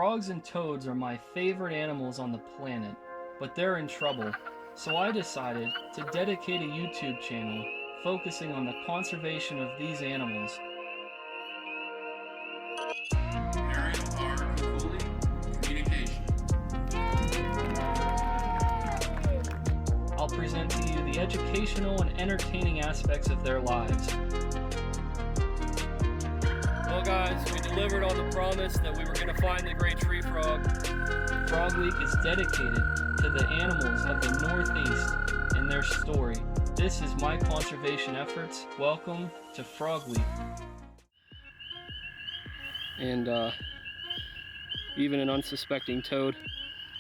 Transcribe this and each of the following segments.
Frogs and toads are my favorite animals on the planet, but they're in trouble, so I decided to dedicate a YouTube channel focusing on the conservation of these animals. AAron Capouellez, communication. I'll present to you the educational and entertaining aspects of their lives. Well guys, we delivered on the promise that we were going to find the great tree frog. Frog Week is dedicated to the animals of the Northeast and their story. This is my conservation efforts. Welcome to Frog Week. And even an unsuspecting toad.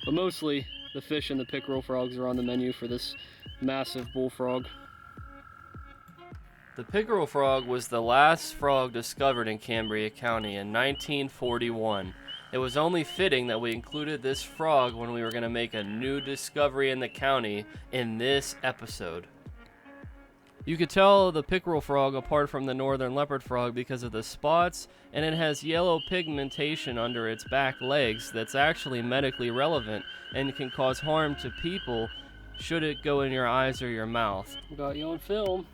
But mostly the fish and the pickerel frogs are on the menu for this massive bullfrog. The pickerel frog was the last frog discovered in Cambria County in 1941. It was only fitting that we included this frog when we were going to make a new discovery in the county in this episode. You could tell the pickerel frog apart from the northern leopard frog because of the spots, and it has yellow pigmentation under its back legs that's actually medically relevant and can cause harm to people should it go in your eyes or your mouth. Got you on film.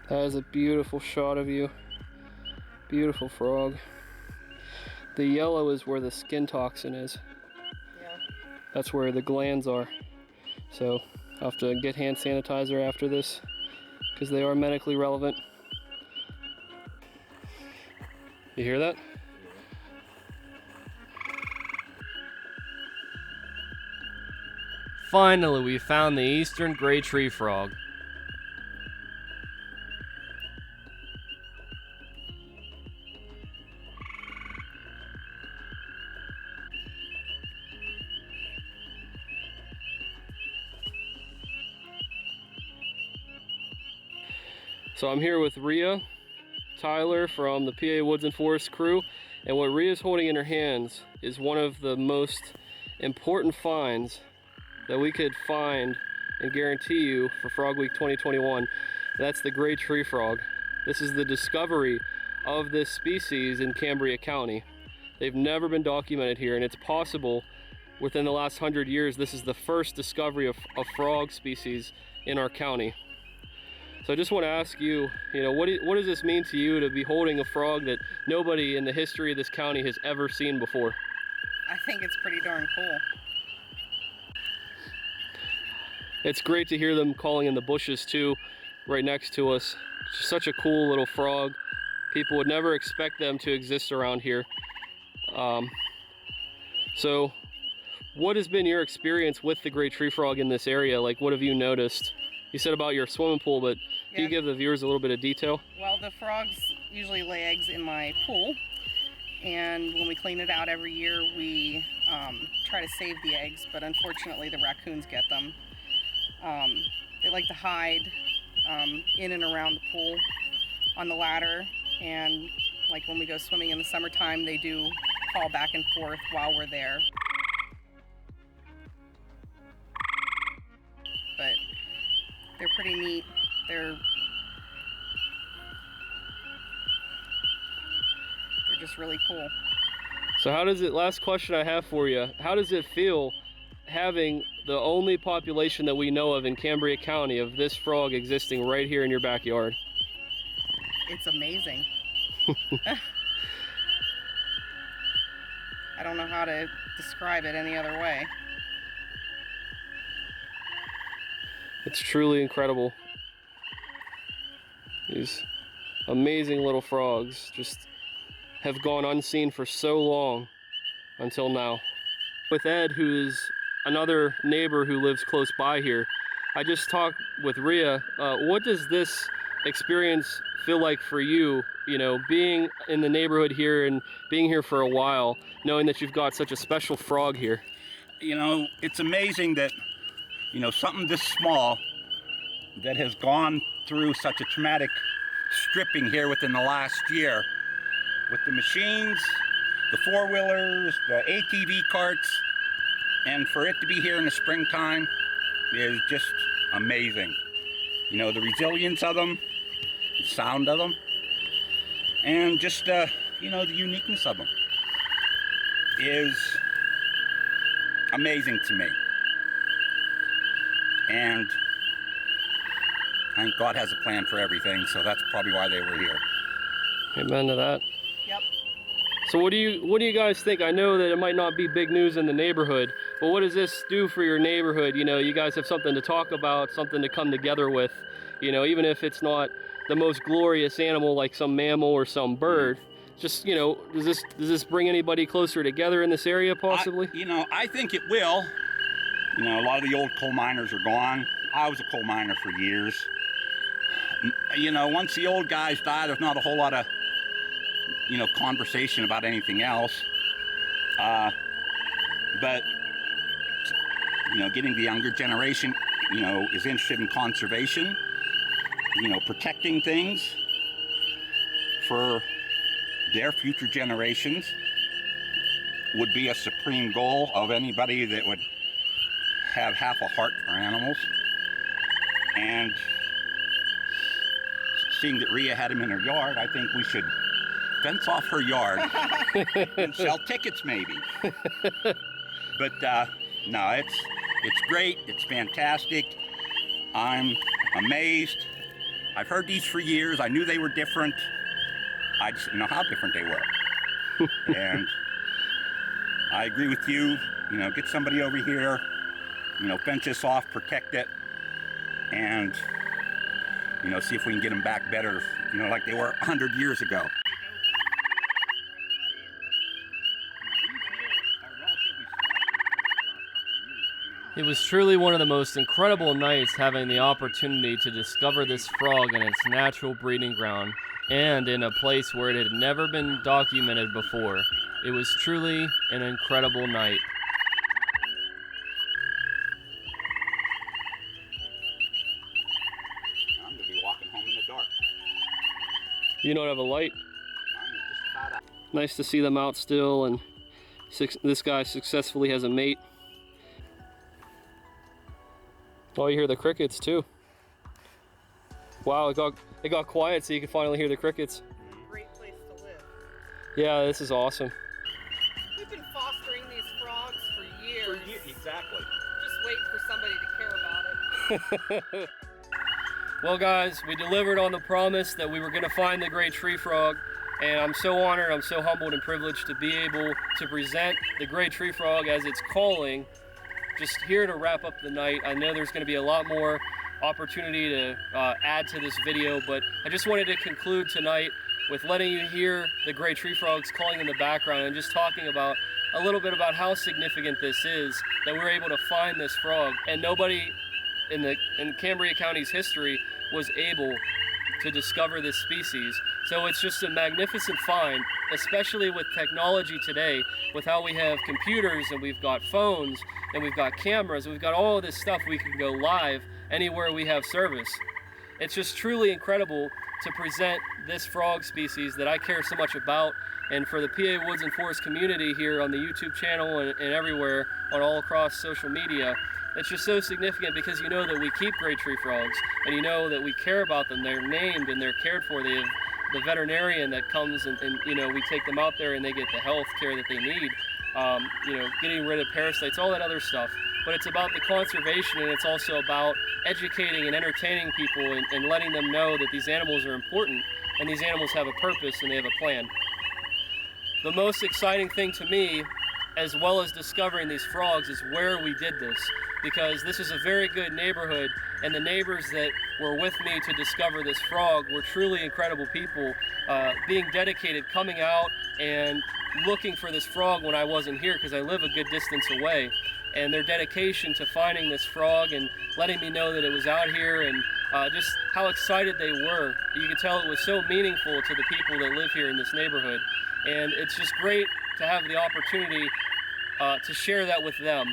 That is a beautiful shot of you. Beautiful frog. The yellow is where the skin toxin is. Yeah. That's where the glands are. So I'll have to get hand sanitizer after this because they are medically relevant. You hear that? Finally, we found the eastern gray tree frog. So I'm here with Rhea Tyler from the PA Woods and Forest crew, and what Rhea's holding in her hands is one of the most important finds that we could find and guarantee you for Frog Week 2021, and that's the gray tree frog. This is the discovery of this species in Cambria County. They've never been documented here, and it's possible within the last 100 years this is the first discovery of frog species in our county. So I just want to ask you, what does this mean to you to be holding a frog that nobody in the history of this county has ever seen before? I think it's pretty darn cool. It's great to hear them calling in the bushes too, right next to us. It's just such a cool little frog. People would never expect them to exist around here. So what has been your experience with the great tree frog in this area? Like, what have you noticed? You said about your swimming pool, but can you give the viewers a little bit of detail? Well, the frogs usually lay eggs in my pool, and when we clean it out every year, we try to save the eggs, but unfortunately the raccoons get them. They like to hide in and around the pool on the ladder, and like when we go swimming in the summertime, they do call back and forth while we're there. But they're pretty neat. They're just really cool. So how does it, last question I have for you, how does it feel having the only population that we know of in Cambria County of this frog existing right here in your backyard? It's amazing. I don't know how to describe it any other way. It's truly incredible. These amazing little frogs just have gone unseen for so long until now. With Ed, who's another neighbor who lives close by here, I just talked with Rhea. What does this experience feel like for you, being in the neighborhood here and being here for a while, knowing that you've got such a special frog here? It's amazing that something this small that has gone through such a traumatic stripping here within the last year with the machines, the four-wheelers, the ATV carts, and for it to be here in the springtime is just amazing. You know, the resilience of them, the sound of them, and just, you know, the uniqueness of them is amazing to me. And I think God has a plan for everything, so that's probably why they were here. Amen to that. Yep. So what do you guys think? I know that it might not be big news in the neighborhood, but what does this do for your neighborhood? You know, you guys have something to talk about, something to come together with. You know, even if it's not the most glorious animal like some mammal or some bird, just, you know, does this bring anybody closer together in this area possibly? You know, I think it will. You know, a lot of the old coal miners are gone. I was a coal miner for years. You know, once the old guys die, there's not a whole lot of, you know, conversation about anything else. But, you know, getting the younger generation, you know, is interested in conservation, you know, protecting things for their future generations would be a supreme goal of anybody that would have half a heart for animals. And seeing that Rhea had him in her yard, I think we should fence off her yard and sell tickets maybe. But no, it's great, it's fantastic. I'm amazed. I've heard these for years. I knew they were different. I just didn't know how different they were. And I agree with you, you know, get somebody over here, you know, fence this off, protect it, and, you know, see if we can get them back better, you know, like they were 100 years ago. It was truly one of the most incredible nights having the opportunity to discover this frog in its natural breeding ground and in a place where it had never been documented before. It was truly an incredible night. I'm going to be walking home in the dark. You don't have a light? Mine is just about out. Nice to see them out still, and this guy successfully has a mate. Oh, you hear the crickets too. Wow, it got quiet so you can finally hear the crickets. Great place to live. Yeah, this is awesome. We've been fostering these frogs for years. Exactly. Just waiting for somebody to care about it. Well guys, we delivered on the promise that we were going to find the great tree frog, and I'm so honored, I'm so humbled and privileged to be able to present the great tree frog as its calling. Just here to wrap up the night. I know there's going to be a lot more opportunity to add to this video, but I just wanted to conclude tonight with letting you hear the great tree frogs calling in the background and just talking about a little bit about how significant this is, that we're able to find this frog, and nobody in Cambria County's history was able to discover this species. So it's just a magnificent find, especially with technology today, with how we have computers and we've got phones and we've got cameras, and we've got all of this stuff. We can go live anywhere we have service. It's just truly incredible to present this frog species that I care so much about, and for the PA Woods and Forest community here on the YouTube channel and everywhere on all across social media. It's just so significant because you know that we keep great tree frogs, and you know that we care about them. They're named and they're cared for. They have the veterinarian that comes and you know, we take them out there and they get the health care that they need. You know, getting rid of parasites, all that other stuff. But it's about the conservation, and it's also about educating and entertaining people and letting them know that these animals are important and these animals have a purpose and they have a plan. The most exciting thing to me, as well as discovering these frogs, is where we did this, because this is a very good neighborhood, and the neighbors that were with me to discover this frog were truly incredible people, being dedicated, coming out and looking for this frog when I wasn't here, because I live a good distance away, and their dedication to finding this frog and letting me know that it was out here, and just how excited they were. You could tell it was so meaningful to the people that live here in this neighborhood, and it's just great to have the opportunity to share that with them.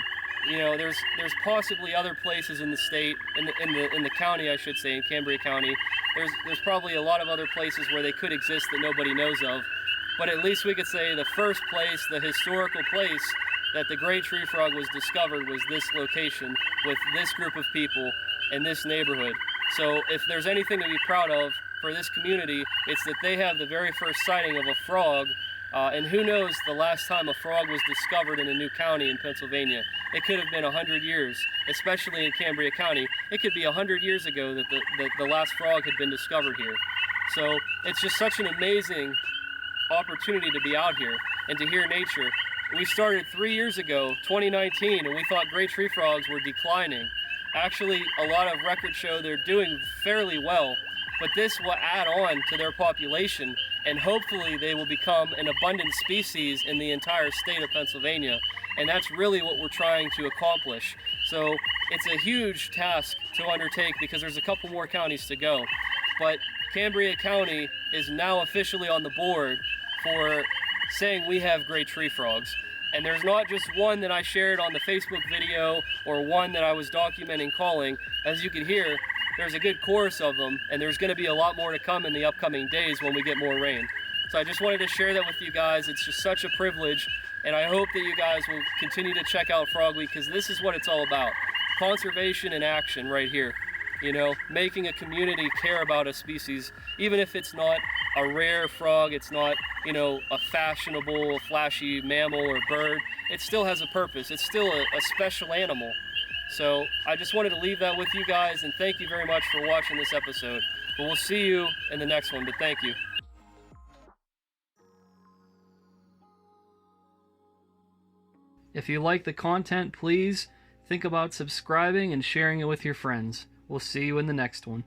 You know, there's possibly other places in the state, in the county, I should say, in Cambria County. There's probably a lot of other places where they could exist that nobody knows of. But at least we could say the first place, the historical place that the great tree frog was discovered was this location with this group of people in this neighborhood. So if there's anything to be proud of for this community, it's that they have the very first sighting of a frog, and who knows the last time a frog was discovered in a new county in Pennsylvania. It could have been 100 years, especially in Cambria County. It could be 100 years ago that the last frog had been discovered here. So it's just such an amazing opportunity to be out here and to hear nature. We started 3 years ago, 2019, and we thought great tree frogs were declining. Actually, a lot of records show they're doing fairly well, but this will add on to their population, and hopefully they will become an abundant species in the entire state of Pennsylvania. And that's really what we're trying to accomplish. So it's a huge task to undertake because there's a couple more counties to go. But Cambria County is now officially on the board for saying we have great tree frogs. And there's not just one that I shared on the Facebook video or one that I was documenting calling. As you can hear, there's a good chorus of them, and there's going to be a lot more to come in the upcoming days when we get more rain. So I just wanted to share that with you guys. It's just such a privilege, and I hope that you guys will continue to check out Frog Week, because this is what it's all about. Conservation in action right here. You know, making a community care about a species, even if it's not a rare frog, it's not, you know, a fashionable, flashy mammal or bird. It still has a purpose. It's still a special animal. So I just wanted to leave that with you guys, and thank you very much for watching this episode. But we'll see you in the next one, but thank you. If you like the content, please think about subscribing and sharing it with your friends. We'll see you in the next one.